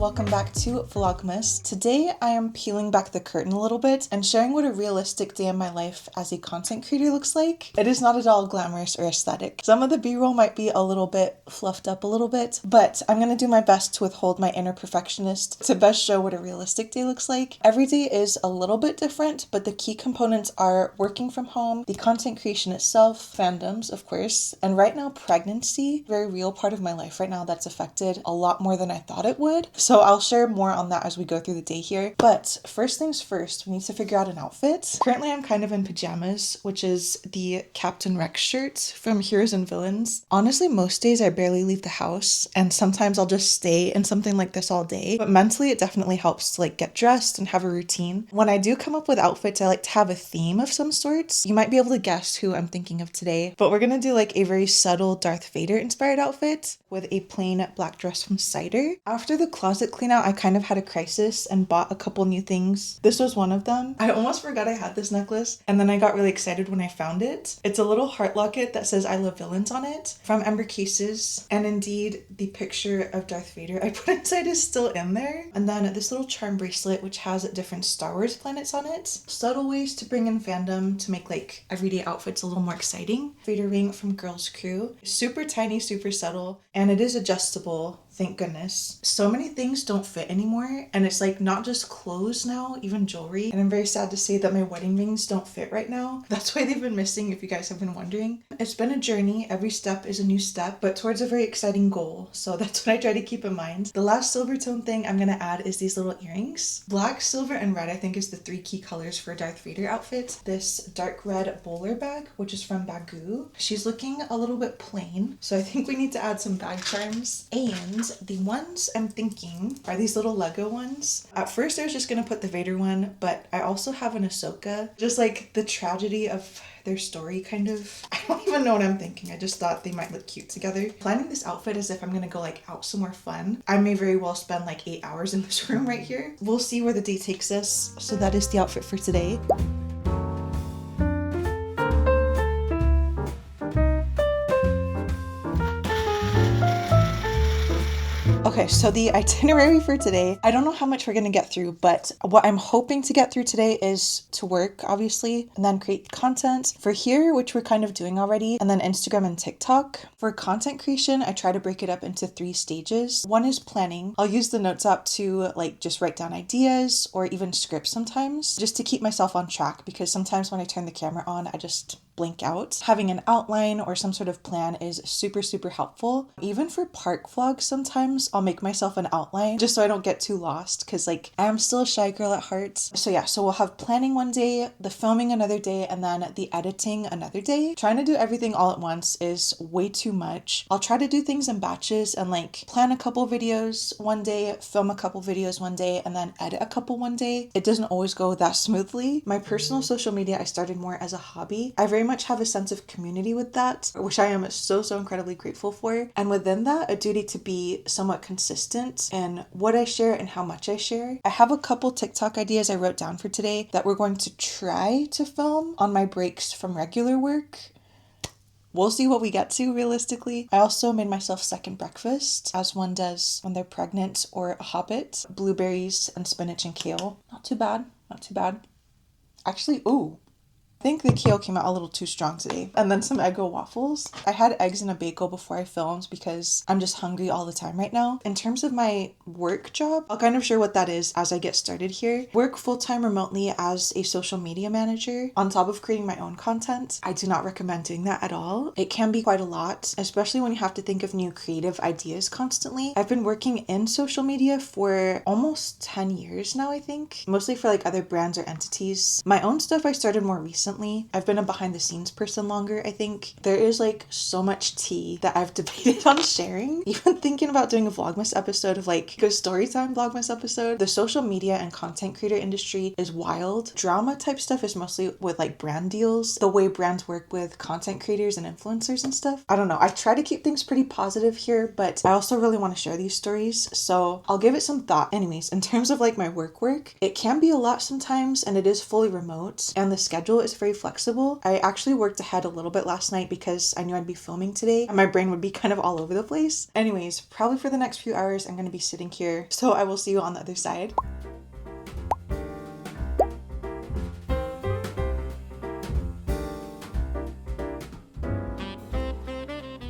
welcome back to Vlogmas. Today I am peeling back the curtain a little bit and sharing what a realistic day in my life as a content creator looks like. It is not at all glamorous or aesthetic. Some of the b-roll might be a little bit fluffed up a little bit, but I'm gonna do my best to withhold my inner perfectionist to best show what a realistic day looks like. Every day is a little bit different, but the key components are working from home, the content creation itself, fandoms of course, and right now pregnancy, very real part of my life right now that's affected a lot more than I thought it would. So I'll share more on that as we go through the day here. But first things first, we need to figure out an outfit. Currently I'm kind of in pajamas, which is the Captain Rex shirt from Heroes and Villains. Honestly, most days I barely leave the house, and sometimes I'll just stay in something like this all day. But mentally it definitely helps to get dressed and have a routine. When I do come up with outfits, I like to have a theme of some sorts. You might be able to guess who I'm thinking of today, but we're gonna do a very subtle Darth Vader inspired outfit with a plain black dress from Cider. After the closet clean out, I kind of had a crisis and bought a couple new things. This was one of them. I almost forgot I had this necklace, and then I got really excited when I found it. It's a little heart locket that says I love villains on it from Ember Cases, and indeed the picture of Darth Vader I put inside is still in there. And then this little charm bracelet which has different Star Wars planets on it. Subtle ways to bring in fandom to make everyday outfits a little more exciting. Vader ring from Girls Crew. Super tiny, super subtle, and it is adjustable. Thank goodness. So many things don't fit anymore, and it's not just clothes now, even jewelry. And I'm very sad to say that my wedding rings don't fit right now. That's why they've been missing, if you guys have been wondering. It's been a journey. Every step is a new step, but towards a very exciting goal. So that's what I try to keep in mind. The last silver tone thing I'm gonna add is these little earrings. Black, silver, and red I think is the three key colors for a Darth Vader outfit. This dark red bowler bag, which is from Bagoo. She's looking a little bit plain, so I think we need to add some bag charms. And the ones I'm thinking are these little Lego ones. At first I was just gonna put the Vader one, but I also have an Ahsoka. Just the tragedy of their story kind of. I don't even know what I'm thinking. I just thought they might look cute together. Planning this outfit as if I'm gonna go out somewhere fun. I may very well spend 8 hours in this room right here. We'll see where the day takes us. So that is the outfit for today. Okay, so the itinerary for today, I don't know how much we're gonna get through, but what I'm hoping to get through today is to work, obviously, and then create content for here, which we're kind of doing already, and then Instagram and TikTok. For content creation, I try to break it up into 3 stages. One is planning. I'll use the notes app to just write down ideas or even scripts sometimes, just to keep myself on track, because sometimes when I turn the camera on, I just blink out. Having an outline or some sort of plan is super, super helpful. Even for park vlogs, sometimes I'll make myself an outline just so I don't get too lost, because I am still a shy girl at heart. So yeah, so we'll have planning one day, the filming another day, and then the editing another day. Trying to do everything all at once is way too much. I'll try to do things in batches and plan a couple videos one day, film a couple videos one day, and then edit a couple one day. It doesn't always go that smoothly. My personal social media I started more as a hobby. I very much have a sense of community with that, which I am so incredibly grateful for. And within that, a duty to be somewhat consistent in what I share and how much I share. I have a couple TikTok ideas I wrote down for today that we're going to try to film on my breaks from regular work. We'll see what we get to realistically. I also made myself second breakfast, as one does when they're pregnant or a hobbit. Blueberries and spinach and kale. Not too bad, not too bad. Actually, ooh. I think the kale came out a little too strong today. And then some Eggo waffles. I had eggs in a bagel before I filmed because I'm just hungry all the time right now. In terms of my work job, I'll kind of share what that is as I get started here. Work full-time remotely as a social media manager on top of creating my own content. I do not recommend doing that at all. It can be quite a lot, especially when you have to think of new creative ideas constantly. I've been working in social media for almost 10 years now, I think. Mostly for other brands or entities. My own stuff I started more recently. I've been a behind the scenes person longer, I think. There is so much tea that I've debated on sharing. Even thinking about doing a Vlogmas episode of a story time Vlogmas episode. The social media and content creator industry is wild. Drama type stuff is mostly with brand deals, the way brands work with content creators and influencers and stuff. I don't know. I try to keep things pretty positive here, but I also really want to share these stories, so I'll give it some thought. Anyways, in terms of my work, it can be a lot sometimes, and it is fully remote, and the schedule is very flexible. I actually worked ahead a little bit last night because I knew I'd be filming today and my brain would be kind of all over the place. Anyways, probably for the next few hours, I'm going to be sitting here. So I will see you on the other side.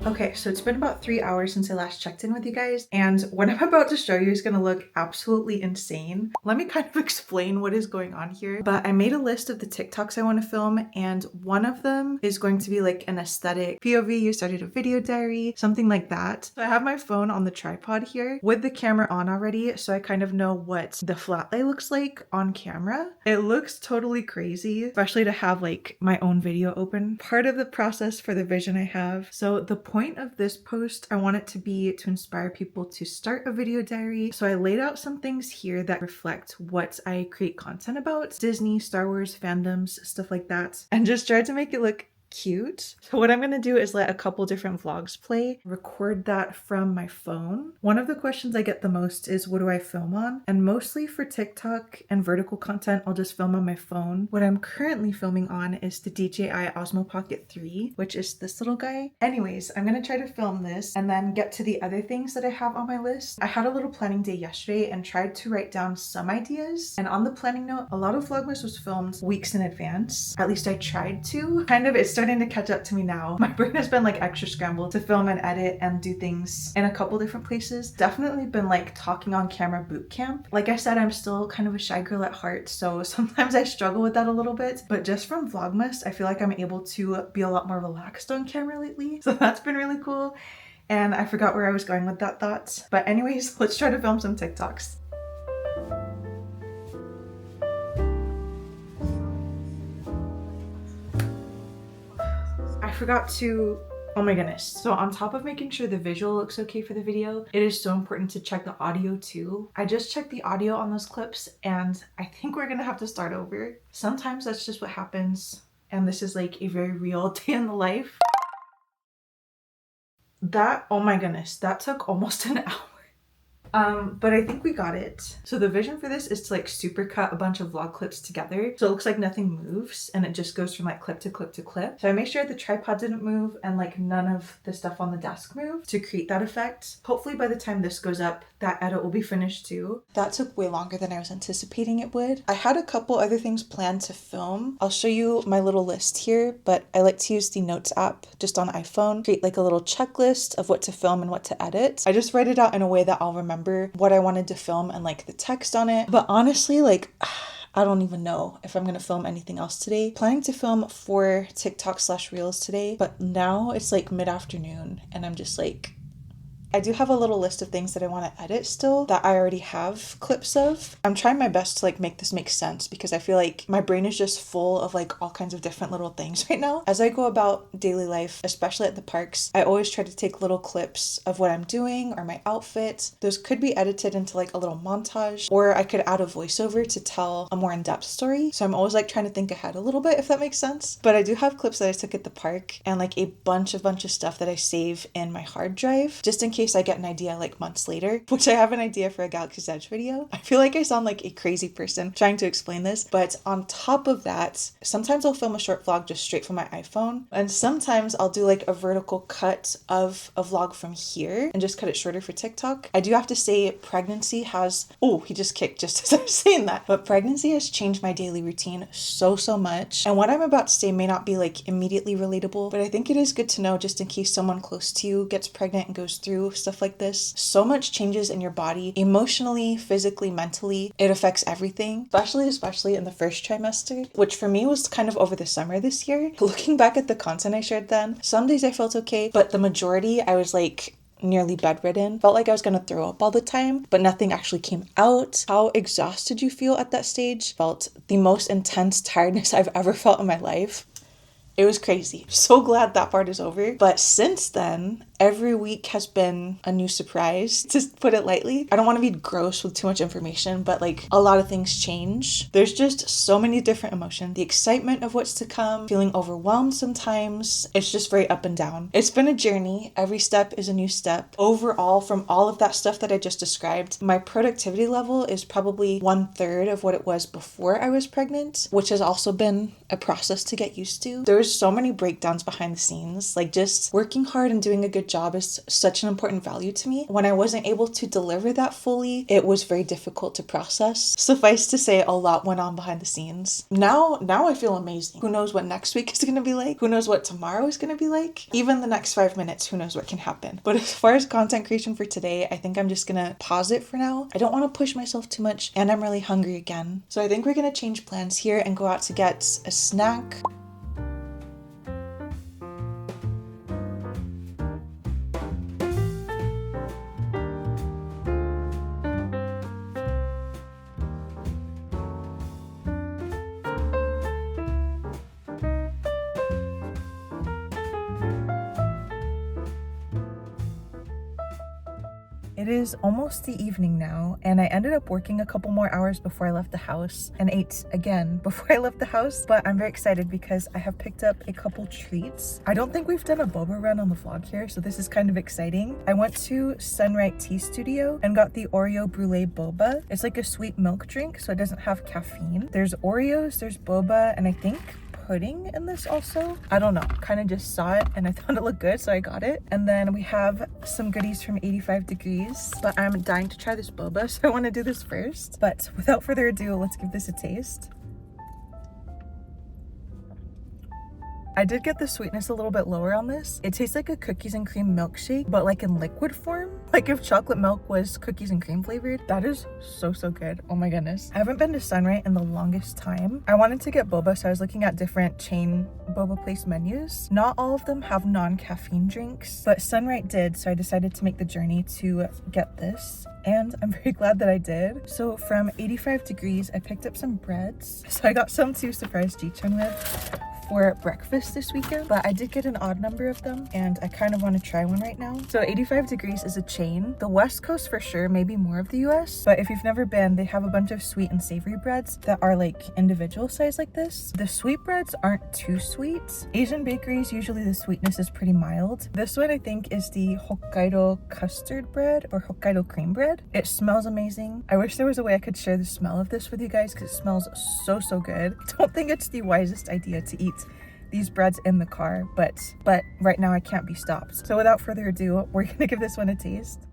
Okay, so it's been about 3 hours since I last checked in with you guys, and what I'm about to show you is gonna look absolutely insane. Let me kind of explain what is going on here. But I made a list of the TikToks I want to film, and one of them is going to be like an aesthetic POV, you started a video diary, something like that. So I have my phone on the tripod here with the camera on already, so I kind of know what the flat lay looks like on camera. It looks totally crazy, especially to have like my own video open. Part of the process for the vision I have. So the point of this post, I want it to be to inspire people to start a video diary. So I laid out some things here that reflect what I create content about: Disney, Star Wars, fandoms, stuff like that, and just tried to make it look cute. So what I'm gonna do is let a couple different vlogs play, record that from my phone. One of the questions I get the most is, what do I film on? And mostly for TikTok and vertical content, I'll just film on my phone. What I'm currently filming on is the DJI Osmo Pocket 3, which is this little guy. Anyways, I'm gonna try to film this and then get to the other things that I have on my list. I had a little planning day yesterday and tried to write down some ideas. And on the planning note, a lot of Vlogmas was filmed weeks in advance. At least I tried to. It's starting to catch up to me now. My brain has been like extra scrambled to film and edit and do things in a couple different places. Definitely been like talking on camera boot camp. Like I said, I'm still kind of a shy girl at heart, so sometimes I struggle with that a little bit. But just from Vlogmas, I feel like I'm able to be a lot more relaxed on camera lately. So that's been really cool. And I forgot where I was going with that thought. But anyways, let's try to film some TikToks. I forgot to, oh my goodness. So on top of making sure the visual looks okay for the video, it is so important to check the audio too. I just checked the audio on those clips and I think we're gonna have to start over. Sometimes that's just what happens, and this is like a very real day in the life. That, oh my goodness, that took almost an hour. But I think we got it. So the vision for this is to like super cut a bunch of vlog clips together, so it looks like nothing moves and it just goes from like clip to clip to clip. So I made sure the tripod didn't move and like none of the stuff on the desk moved to create that effect. Hopefully by the time this goes up, that edit will be finished too. That took way longer than I was anticipating it would. I had a couple other things planned to film. I'll show you my little list here, but I like to use the Notes app just on iPhone, create like a little checklist of what to film and what to edit. I just write it out in a way that I'll remember what I wanted to film and like the text on it. But honestly, like I don't even know if I'm gonna film anything else today. Planning to film 4 TikTok/Reels today, but now it's like mid-afternoon and I'm just like, I do have a little list of things that I want to edit still that I already have clips of. I'm trying my best to like make this make sense because I feel like my brain is just full of like all kinds of different little things right now. As I go about daily life, especially at the parks, I always try to take little clips of what I'm doing or my outfit. Those could be edited into like a little montage, or I could add a voiceover to tell a more in-depth story. So I'm always like trying to think ahead a little bit, if that makes sense. But I do have clips that I took at the park and like a bunch of stuff that I save in my hard drive just in case I get an idea like months later, which I have an idea for a Galaxy's Edge video. I feel like I sound like a crazy person trying to explain this, but on top of that, sometimes I'll film a short vlog just straight from my iPhone, and sometimes I'll do like a vertical cut of a vlog from here and just cut it shorter for TikTok. I do have to say pregnancy has, oh, he just kicked just as I was saying that, but pregnancy has changed my daily routine so much. And what I'm about to say may not be like immediately relatable, but I think it is good to know just in case someone close to you gets pregnant and goes through stuff like this. So much changes in your body, emotionally, physically, mentally. It affects everything, especially in the first trimester, which for me was kind of over the summer this year. Looking back at the content I shared then, some days I felt okay, but the majority I was like nearly bedridden. Felt like I was gonna throw up all the time, but nothing actually came out. How exhausted you feel at that stage? Felt the most intense tiredness I've ever felt in my life. It was crazy. So glad that part is over. But since then, Every week has been a new surprise, to put it lightly. I don't want to be gross with too much information, but like a lot of things change. There's just so many different emotions. The excitement of what's to come, feeling overwhelmed sometimes. It's just very up and down. It's been a journey. Every step is a new step. Overall, from all of that stuff that I just described, my productivity level is probably 1/3 of what it was before I was pregnant, which has also been a process to get used to. There's so many breakdowns behind the scenes. Like, just working hard and doing a good job is such an important value to me. When I wasn't able to deliver that fully, it was very difficult to process. Suffice to say, a lot went on behind the scenes. Now I feel amazing. Who knows what next week is going to be like? Who knows what tomorrow is going to be like? Even the next 5 minutes, who knows what can happen. But as far as content creation for today, I think I'm just going to pause it for now. I don't want to push myself too much, and I'm really hungry again. So I think we're going to change plans here and go out to get a snack. It is almost the evening now, and I ended up working a couple more hours before I left the house and ate again before I left the house, but I'm very excited because I have picked up a couple treats. I don't think we've done a boba run on the vlog here, so this is kind of exciting. I went to Sunright Tea Studio and got the Oreo Brulee Boba. It's like a sweet milk drink, so it doesn't have caffeine. There's Oreos, there's boba, and I think pudding in this also. I don't know, kind of just saw it and I thought it looked good, so I got it. And then we have some goodies from 85 Degrees, but I'm dying to try this boba, so I want to do this first. But without further ado, let's give this a taste. I did get the sweetness a little bit lower on this. It tastes like a cookies and cream milkshake, but like in liquid form. Like if chocolate milk was cookies and cream flavored. That is so good. Oh my goodness. I haven't been to Sunright in the longest time. I wanted to get boba, so I was looking at different chain boba place menus. Not all of them have non-caffeine drinks, but Sunright did, so I decided to make the journey to get this. And I'm very glad that I did. So from 85 Degrees, I picked up some breads. So I got some to surprise Ji-Chun with for breakfast this weekend, but I did get an odd number of them and I kind of want to try one right now. So 85 Degrees is a chain. The West Coast for sure, maybe more of the US, but if you've never been, they have a bunch of sweet and savory breads that are like individual size like this. The sweet breads aren't too sweet. Asian bakeries, usually the sweetness is pretty mild. This one I think is the Hokkaido custard bread or Hokkaido cream bread. It smells amazing. I wish there was a way I could share the smell of this with you guys because it smells so good. I don't think it's the wisest idea to eat these breads in the car, but right now I can't be stopped. So without further ado, we're gonna give this one a taste.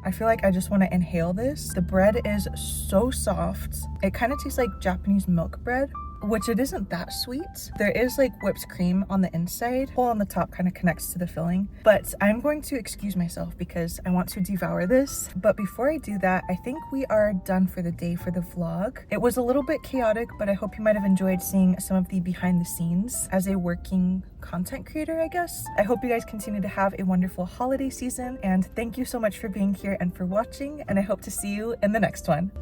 I feel like I just want to inhale this. The bread is so soft. It kind of tastes like Japanese milk bread, which it isn't that sweet. There is like whipped cream on the inside. Hole on the top kind of connects to the filling. But I'm going to excuse myself because I want to devour this. But before I do that, I think we are done for the day for the vlog. It was a little bit chaotic, but I hope you might have enjoyed seeing some of the behind the scenes as a working content creator, I guess. I hope you guys continue to have a wonderful holiday season, and thank you so much for being here and for watching, and I hope to see you in the next one.